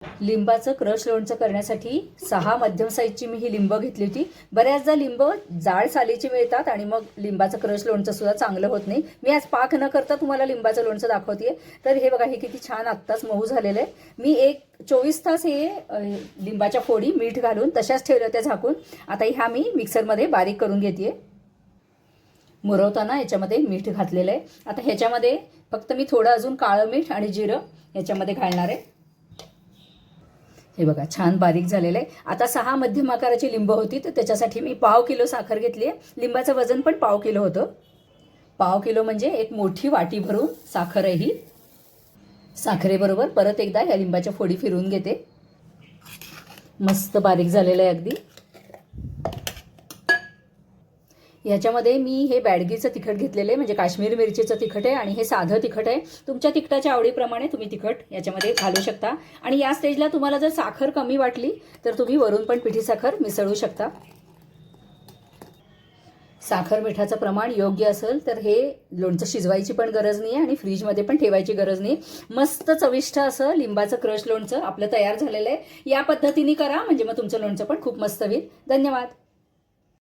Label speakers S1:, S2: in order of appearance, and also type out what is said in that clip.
S1: लिंबाचं क्रश लोणचं करण्यासाठी 6 मध्यम साईजची मी ही लिंब घेतली होती। बऱ्याचदा लिंब जाड सालीची मिळतात आणि मग लिंबाचं क्रश लोणचं सुद्धा चांगलं होत नाही। मी आज पाक न करता तुम्हाला लिंबाचं लोणचं दाखवतेय। तर हे बघा, हे किती छान आत्ताच मऊ झालेलं आहे। मी 24 तास हे लिंबाच्या फोडी मीठ घालून तशाच ठेवल्या होत्या झाकून। आता ह्या मी मिक्सरमध्ये बारीक करून घेतेय। मुरवताना याच्यामध्ये मीठ घातलेलं आहे। आता ह्याच्यामध्ये फक्त मी थोडं अजून काळं मीठ आणि जिरं याच्यामध्ये घालणार आहे। हे बघा, छान बारीक झालेलं आहे। आता 6 मध्यम आकाराची लिंब होती, तर त्याच्यासाठी मी पाव किलो साखर घेतली आहे। लिंबाचं वजन पण पाव किलो होतं। पाव किलो म्हणजे एक मोठी वाटी भरून साखर आहे ही। साखरेबरोबर परत एकदा या लिंबाच्या फोडी फिरवून घेते। मस्त बारीक झालेलं आहे अगदी। याच्यामध्ये मी हे बॅडगीचं तिखट घेतलेलं आहे, म्हणजे काश्मीरी मिरचीचं तिखट आहे आणि हे साधं तिखट आहे। तुमच्या तिखटाच्या आवडीप्रमाणे तुम्ही तिखट याच्यामध्ये घालू शकता। आणि या स्टेजला तुम्हाला जर साखर कमी वाटली तर तुम्ही वरून पण पिठी साखर मिसळू शकता। साखर मिठाचं प्रमाण योग्य असेल तर हे लोणचं शिजवायची पण गरज नाही आहे आणि फ्रीजमध्ये पण ठेवायची गरज नाही। मस्त चविष्ट असं लिंबाचं क्रश लोणचं आपलं तयार झालेलं आहे। या पद्धतीने करा, म्हणजे मग तुमचं लोणचं पण खूप मस्त होईल। धन्यवाद।